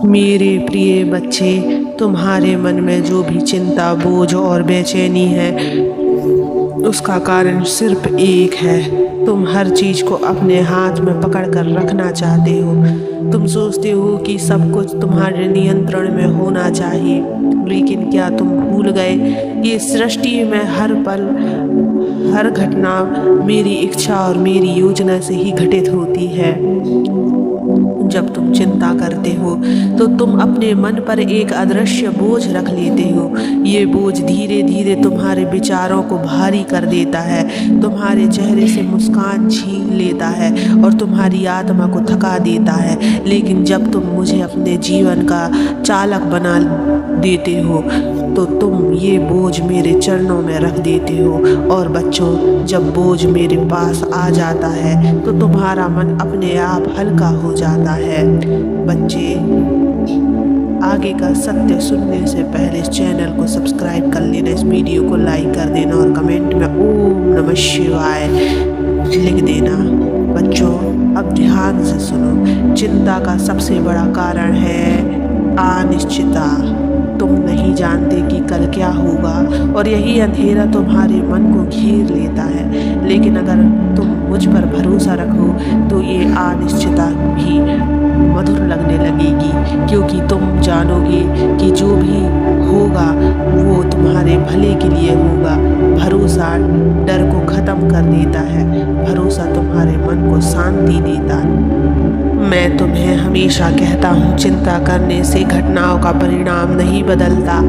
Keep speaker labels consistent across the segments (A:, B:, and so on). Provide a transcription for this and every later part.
A: मेरे प्रिय बच्चे, तुम्हारे मन में जो भी चिंता, बोझ और बेचैनी है, उसका कारण सिर्फ एक है। तुम हर चीज़ को अपने हाथ में पकड़ कर रखना चाहते हो। तुम सोचते हो कि सब कुछ तुम्हारे नियंत्रण में होना चाहिए, लेकिन क्या तुम भूल गए कि सृष्टि में हर पल, हर घटना मेरी इच्छा और मेरी योजना से ही घटित होती है। जब तुम चिंता करते हो तो तुम अपने मन पर एक अदृश्य बोझ रख लेते हो। ये बोझ धीरे धीरे तुम्हारे विचारों को भारी कर देता है, तुम्हारे चेहरे से मुस्कान छीन लेता है और तुम्हारी आत्मा को थका देता है। लेकिन जब तुम मुझे अपने जीवन का चालक बना देते हो तो तुम ये बोझ मेरे चरणों में रख देते हो। और बच्चों, जब बोझ मेरे पास आ जाता है तो तुम्हारा मन अपने आप हल्का हो जाता है। बच्चे, आगे का सत्य सुनने से पहले इस चैनल को सब्सक्राइब कर लेना, इस वीडियो को लाइक कर देना और कमेंट में ओम नमः शिवाय लिख देना। बच्चों, अब ध्यान से सुनो। चिंता का सबसे बड़ा कारण है अनिश्चितता। तुम नहीं जानते कि कल क्या होगा और यही अंधेरा तुम्हारे मन को घेर लेता है। लेकिन अगर तुम मुझ पर भरोसा रखो तो ये अनिश्चितता भी मधुर लगने लगेगी, क्योंकि तुम जानोगे कि जो भी होगा वो तुम्हारे भले के लिए होगा। भरोसा डर को खत्म कर देता है, भरोसा तुम्हारे मन को शांति देता है। मैं तुम्हें हमेशा कहता हूँ, चिंता करने से घटनाओं का परिणाम नहीं बदलता,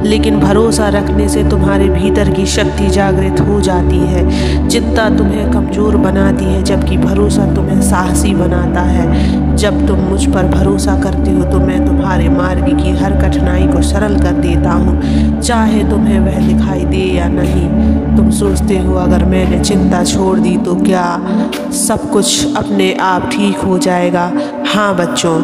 A: लेकिन भरोसा रखने से तुम्हारे भीतर की शक्ति जागृत हो जाती है। चिंता तुम्हें कमज़ोर बनाती है, जबकि भरोसा तुम्हें साहसी बनाता है। जब तुम मुझ पर भरोसा करते हो तो मैं तुम्हारे मार्ग की हर कठिनाई को सरल कर देता हूँ, चाहे तुम्हें वह दिखाई दे या नहीं। तुम सोचते हो अगर मैंने चिंता छोड़ दी तो क्या सब कुछ अपने आप ठीक हो जाएगा? हाँ बच्चों,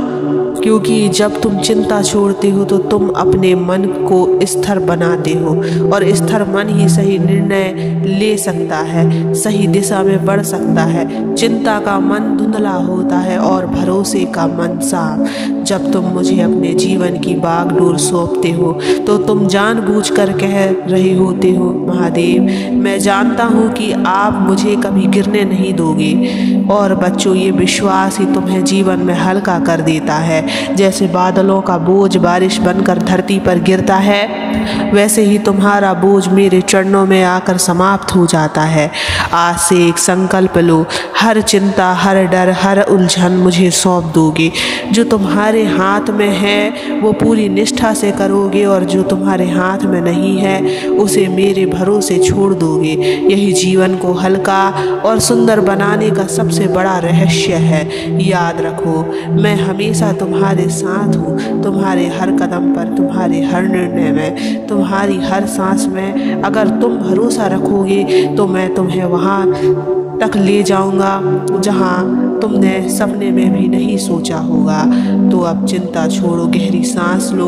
A: क्योंकि जब तुम चिंता छोड़ते हो तो तुम अपने मन को स्थिर बनाते हो और स्थिर मन ही सही निर्णय ले सकता है, सही दिशा में बढ़ सकता है। चिंता का मन धुंधला होता है और भरोसे का मन साफ। जब तुम मुझे अपने जीवन की बागडोर सौंपते हो तो तुम जानबूझकर कह रहे होते हो, महादेव, मैं जानता हूँ कि आप मुझे कभी गिरने नहीं दोगे। और बच्चों, ये विश्वास ही तुम्हें जीवन में हल्का कर देता है। जैसे बादलों का बोझ बारिश बनकर धरती पर गिरता है, वैसे ही तुम्हारा बोझ मेरे चरणों में आकर समाप्त हो जाता है। आज से एक संकल्प लो, हर चिंता, हर डर, हर उलझन मुझे सौंप दोगे। जो तुम्हारे हाथ में है वो पूरी निष्ठा से करोगे और जो तुम्हारे हाथ में नहीं है उसे मेरे भरोसे छोड़ दोगे। यही जीवन को हल्का और सुंदर बनाने का सबसे बड़ा रहस्य है। याद रखो, मैं हमेशा तुम्हारे साथ हूँ, तुम्हारे हर कदम पर, तुम्हारे हर निर्णय में, तुम्हारी हर सांस में। अगर तुम भरोसा रखोगे तो मैं तुम्हें वहाँ तक ले जाऊंगा जहाँ तुमने सपने में भी नहीं सोचा होगा। तो अब चिंता छोड़ो, गहरी सांस लो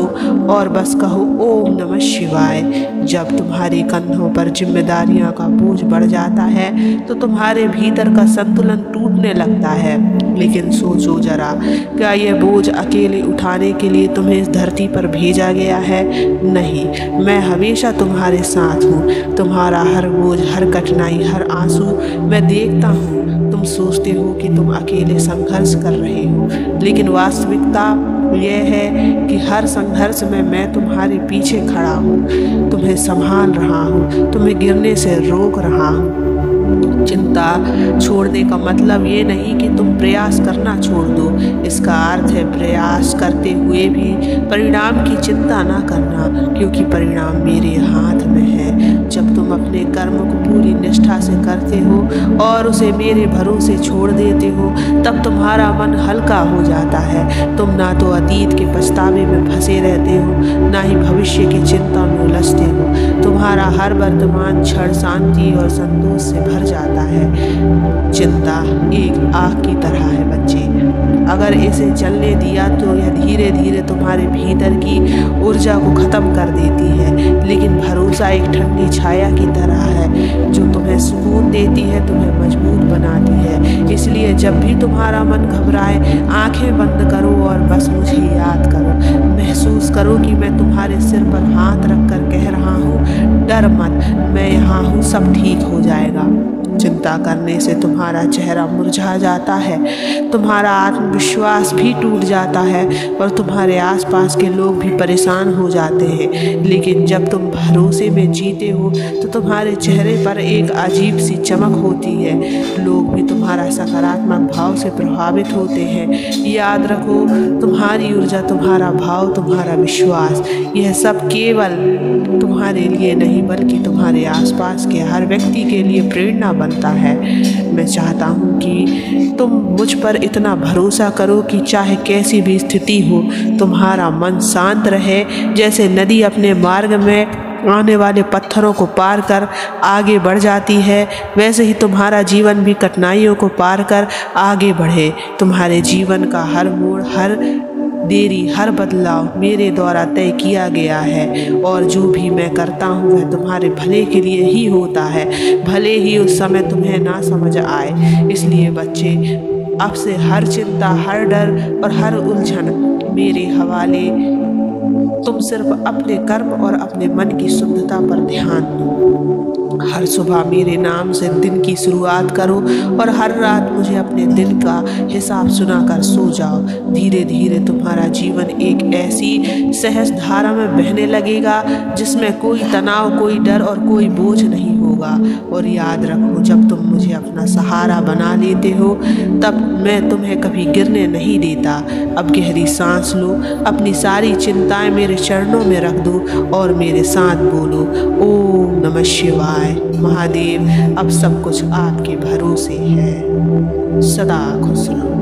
A: और बस कहो ओम नमः शिवाय। जब तुम्हारे कंधों पर जिम्मेदारियों का बोझ बढ़ जाता है तो तुम्हारे भीतर का संतुलन टूटने लगता है। लेकिन सोचो जरा, क्या यह बोझ अकेले उठाने के लिए तुम्हें इस धरती पर भेजा गया है? नहीं, मैं हमेशा तुम्हारे साथ हूँ। तुम्हारा हर बोझ, हर कठिनाई, हर आंसू मैं देखता हूँ। तुम सोचते हो कि तुम अकेले संघर्ष कर रहे हो, लेकिन वास्तविकता यह है कि हर संघर्ष में मैं तुम्हारे पीछे खड़ा हूँ, तुम्हें संभाल रहा हूँ, तुम्हें गिरने से रोक रहा हूँ। चिंता छोड़ने का मतलब ये नहीं कि तुम प्रयास करना छोड़ दो। इसका अर्थ है प्रयास करते हुए भी परिणाम की चिंता ना करना, क्योंकि परिणाम मेरे हाथ में है। जब तुम अपने कर्म को पूरी निष्ठा से करते हो और उसे मेरे भरोसे छोड़ देते हो, तब तुम्हारा मन हल्का हो जाता है। तुम ना तो अतीत के पछतावे में फंसे रहते हो, ना ही भविष्य की चिंता में उलझते हो। तुम्हारा हर वर्तमान क्षण शांति और संतोष से भर जाता है। चिंता एक आग की तरह है बच्चे, अगर इसे जलने दिया तो यह धीरे धीरे तुम्हारे भीतर की ऊर्जा को खत्म कर देती है। लेकिन भरोसा एक ठंडी छाया की तरह है जो तुम्हें सुकून देती है, तुम्हें मजबूत बनाती है। इसलिए जब भी तुम्हारा मन घबराए, आंखें बंद करो और बस मुझे याद करो। महसूस करो कि मैं तुम्हारे सिर पर हाथ रख कर कह रहा हूँ, डर मत, मैं यहाँ हूँ, सब ठीक हो जाएगा। चिंता करने से तुम्हारा चेहरा मुरझा जाता है, तुम्हारा आत्मविश्वास भी टूट जाता है और तुम्हारे आसपास के लोग भी परेशान हो जाते हैं। लेकिन जब तुम भरोसे में जीते हो तो तुम्हारे चेहरे पर एक अजीब सी चमक होती है। लोग भी तुम्हारा सकारात्मक भाव से प्रभावित होते हैं। याद रखो, तुम्हारी ऊर्जा, तुम्हारा भाव, तुम्हारा विश्वास, यह सब केवल तुम्हारे लिए नहीं बल्कि तुम्हारे आसपास के हर व्यक्ति के लिए प्रेरणा बनता है। मैं चाहता हूँ कि तुम मुझ पर इतना भरोसा करो कि चाहे कैसी भी स्थिति हो, तुम्हारा मन शांत रहे। जैसे नदी अपने मार्ग में आने वाले पत्थरों को पार कर आगे बढ़ जाती है, वैसे ही तुम्हारा जीवन भी कठिनाइयों को पार कर आगे बढ़े। तुम्हारे जीवन का हर मोड़, हर देरी, हर बदलाव मेरे द्वारा तय किया गया है और जो भी मैं करता हूँ वह तुम्हारे भले के लिए ही होता है, भले ही उस समय तुम्हें ना समझ आए। इसलिए बच्चे, अब से हर चिंता, हर डर और हर उलझन मेरे हवाले। तुम सिर्फ अपने कर्म और अपने मन की शुद्धता पर ध्यान दो। हर सुबह मेरे नाम से दिन की शुरुआत करो और हर रात मुझे अपने दिन का हिसाब सुनाकर सो जाओ। धीरे धीरे तुम्हारा जीवन एक ऐसी सहज धारा में बहने लगेगा जिसमें कोई तनाव, कोई डर और कोई बोझ नहीं होगा। और याद रखो, जब तुम मुझे अपना सहारा बना लेते हो तब मैं तुम्हें कभी गिरने नहीं देता। अब गहरी सांस लो, अपनी सारी चिंताएं मेरे चरणों में रख दो और मेरे साथ बोलो, ओम नमः शिवाय। महादेव, अब सब कुछ आपके भरोसे है। सदा खुश रहो।